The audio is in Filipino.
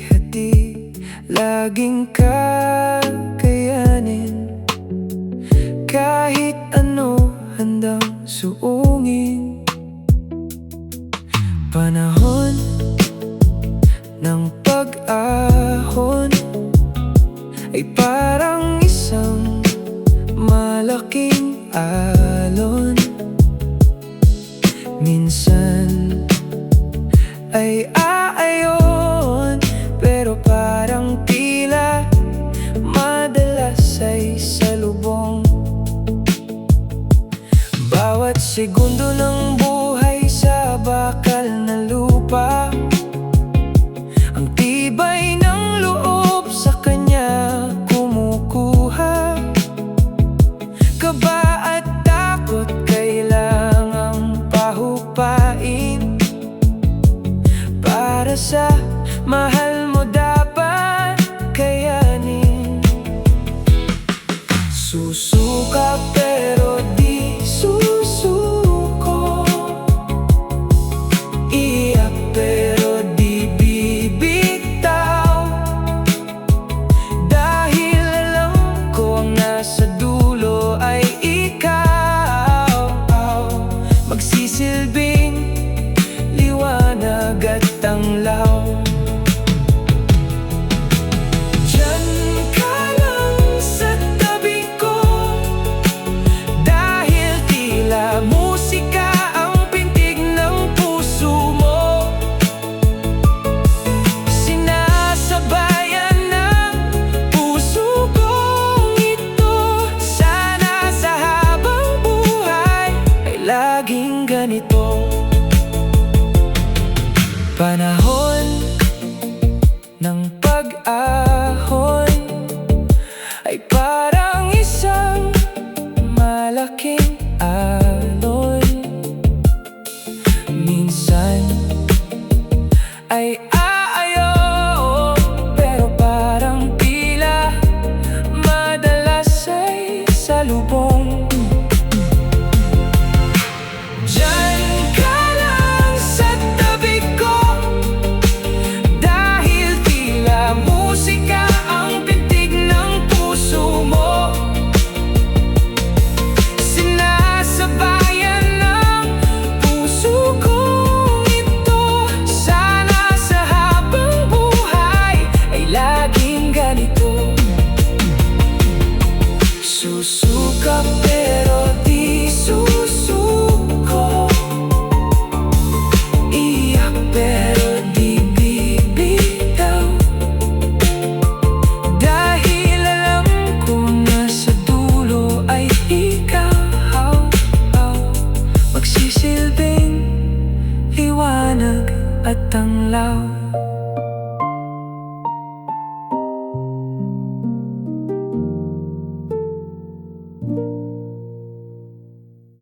hati laging kakayanin. Kahit ano handang suungin. Panahon ng pag-ahon ay parang isang malaking alon. Minsan ay aayon, pero parang tila madalas ay salubong. Bawat segundo ng buhay sa bakal na lupa, ang tibay ng loob sa kanya kumukuha. Kaba at takot kailangang pahupain. Para sa mahal mo dapat kayanin. Susuka pero di susuko, iyak pero di bibitaw. Dahil alam ko ang nasa dulo ay ikaw. Magsisilbing liwanag at tanglaw. Diyan ka lang sa tabi ko, dahil tila musika ang pintig ng puso mo. Sinasabayan ng puso kong ito. Sana sa habang buhay ay laging ganito. Panahon ng pag-ahon ay parang isang malaking alon. Minsan ay aayon, pero parang tila madalas ay salubong. Diyan ka lang sa tabi ko, dahil tila musika ang pintig ng puso mo. Sinasabayan ng puso kong ito. Sana sa habang buhay ay laging ganito. Susuka pero di susuko, iyak pero di bibitaw. Dahil alam ko nasa dulo ay ikaw. Magsisilbing liwanag at tanglaw.